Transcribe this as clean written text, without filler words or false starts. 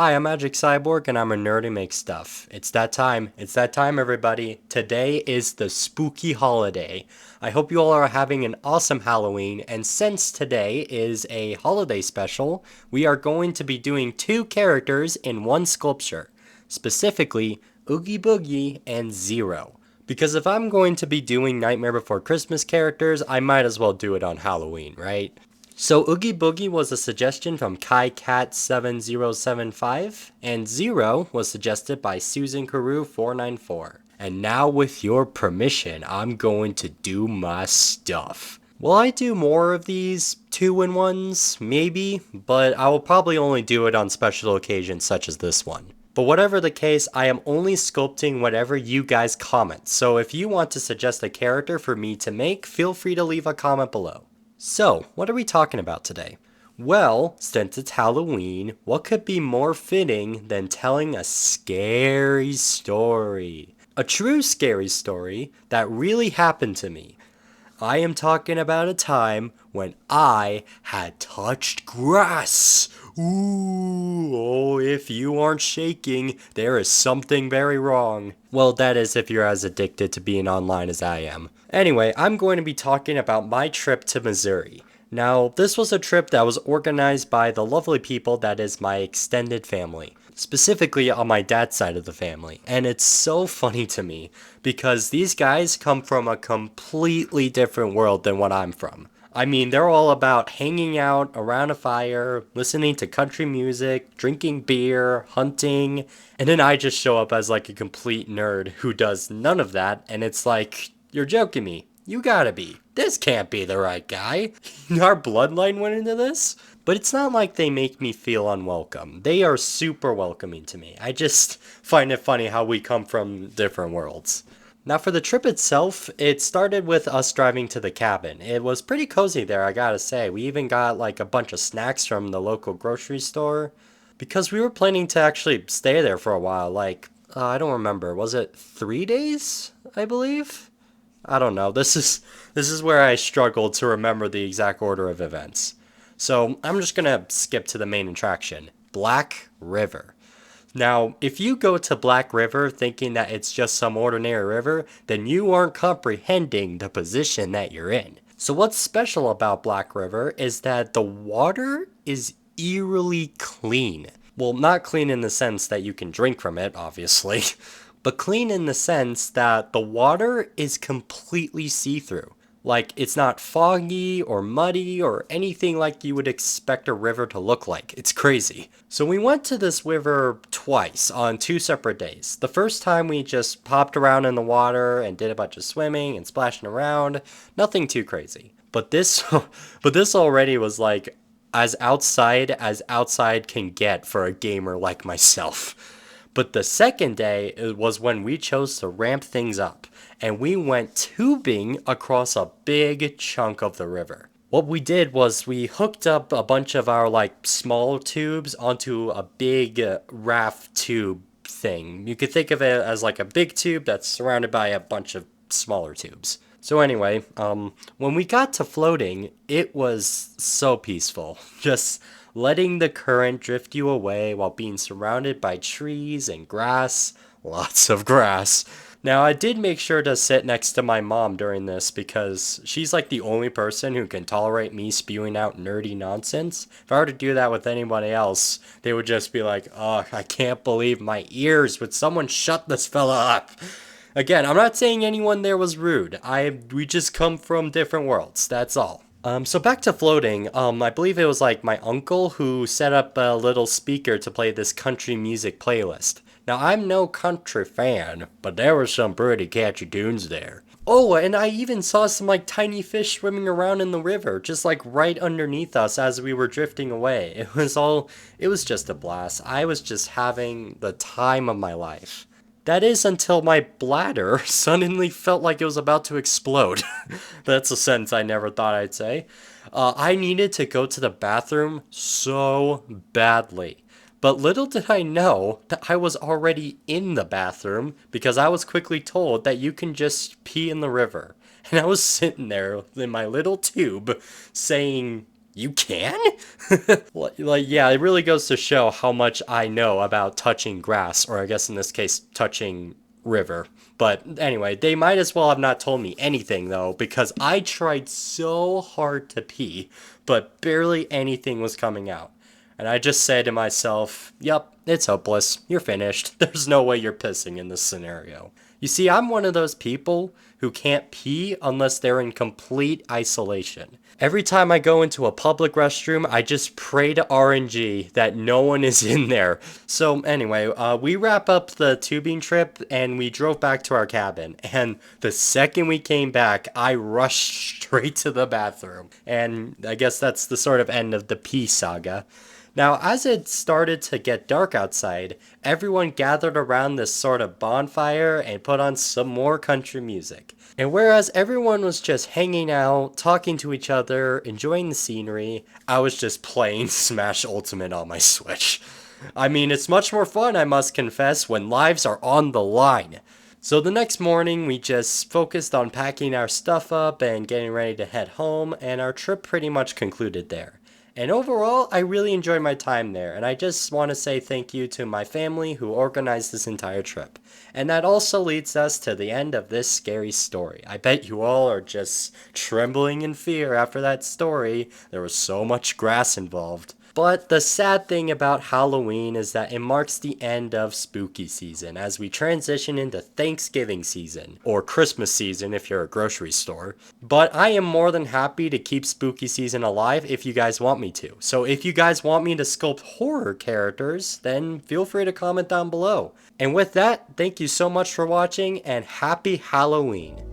Hi, I'm Magic Cyborg, and I'm a nerd who makes stuff. It's that time. It's that time, everybody. Today is the spooky holiday. I hope you all are having an awesome Halloween, and since today is a holiday special, we are going to be doing two characters in one sculpture. Specifically, Oogie Boogie and Zero. Because if I'm going to be doing Nightmare Before Christmas characters, I might as well do it on Halloween, right? So Oogie Boogie was a suggestion from KaiCat7075, and Zero was suggested by Susan Carew 494. And now with your permission, I'm going to do my stuff. Will I do more of these two-in-ones? Maybe, but I will probably only do it on special occasions such as this one. But whatever the case, I am only sculpting whatever you guys comment, so if you want to suggest a character for me to make, feel free to leave a comment below. So, what are we talking about today? Well, since it's Halloween, what could be more fitting than telling a scary story? A true scary story that really happened to me. I am talking about a time when I had touched grass. Ooh, oh, if you aren't shaking, there is something very wrong. Well, that is if you're as addicted to being online as I am. Anyway, I'm going to be talking about my trip to Missouri. Now, this was a trip that was organized by the lovely people that is my extended family, specifically on my dad's side of the family. And it's so funny to me because these guys come from a completely different world than what I'm from. I mean, they're all about hanging out around a fire, listening to country music, drinking beer, hunting, and then I just show up as like a complete nerd who does none of that, and it's like, you're joking me. You gotta be. This can't be the right guy. Our bloodline went into this? But it's not like they make me feel unwelcome. They are super welcoming to me. I just find it funny how we come from different worlds. Now, for the trip itself, it started with us driving to the cabin. It was pretty cozy there, I gotta say. We even got like a bunch of snacks from the local grocery store because we were planning to actually stay there for a while. Like, I don't remember. Was it 3 days, I believe? I don't know. This is where I struggled to remember the exact order of events. So I'm just gonna skip to the main attraction, Black River. Now, if you go to Black River thinking that it's just some ordinary river, then you aren't comprehending the position that you're in. So what's special about Black River is that the water is eerily clean. Well, not clean in the sense that you can drink from it, obviously, but clean in the sense that the water is completely see-through. Like, it's not foggy or muddy or anything like you would expect a river to look like. It's crazy. So we went to this river twice on two separate days. The first time we just popped around in the water and did a bunch of swimming and splashing around. Nothing too crazy. But this but this already was like as outside can get for a gamer like myself. But the second day was when we chose to ramp things up, and we went tubing across a big chunk of the river. What we did was we hooked up a bunch of our like small tubes onto a big raft tube thing. You could think of it as like a big tube that's surrounded by a bunch of smaller tubes. So anyway, when we got to floating, it was so peaceful. Just letting the current drift you away while being surrounded by trees and grass. Lots of grass. Now, I did make sure to sit next to my mom during this because she's like the only person who can tolerate me spewing out nerdy nonsense. If I were to do that with anybody else, they would just be like, oh, I can't believe my ears. Would someone shut this fella up? Again, I'm not saying anyone there was rude. We just come from different worlds. That's all. So back to floating, I believe it was like my uncle who set up a little speaker to play this country music playlist. Now, I'm no country fan, but there were some pretty catchy tunes there. Oh, and I even saw some like tiny fish swimming around in the river, just like right underneath us as we were drifting away. It was just a blast. I was just having the time of my life. That is until my bladder suddenly felt like it was about to explode. That's a sentence I never thought I'd say. I needed to go to the bathroom so badly. But little did I know that I was already in the bathroom because I was quickly told that you can just pee in the river. And I was sitting there in my little tube saying, You can? Like, yeah, it really goes to show how much I know about touching grass, or I guess in this case, touching river. But anyway, they might as well have not told me anything though, because I tried so hard to pee, but barely anything was coming out. And I just said to myself, yep, it's hopeless. You're finished. There's no way you're pissing in this scenario. You see, I'm one of those people who can't pee unless they're in complete isolation. Every time I go into a public restroom, I just pray to RNG that no one is in there. So anyway, we wrap up the tubing trip and we drove back to our cabin. And the second we came back, I rushed straight to the bathroom. And I guess that's the sort of end of the pee saga. Now, as it started to get dark outside, everyone gathered around this sort of bonfire and put on some more country music. And whereas everyone was just hanging out, talking to each other, enjoying the scenery, I was just playing Smash Ultimate on my Switch. I mean, it's much more fun, I must confess, when lives are on the line. So the next morning, we just focused on packing our stuff up and getting ready to head home, and our trip pretty much concluded there. And overall, I really enjoyed my time there, and I just want to say thank you to my family who organized this entire trip. And that also leads us to the end of this scary story. I bet you all are just trembling in fear after that story. There was so much grass involved. But the sad thing about Halloween is that it marks the end of spooky season as we transition into Thanksgiving season, or Christmas season if you're a grocery store. But I am more than happy to keep spooky season alive if you guys want me to. So if you guys want me to sculpt horror characters, then feel free to comment down below. And with that, thank you so much for watching and happy Halloween!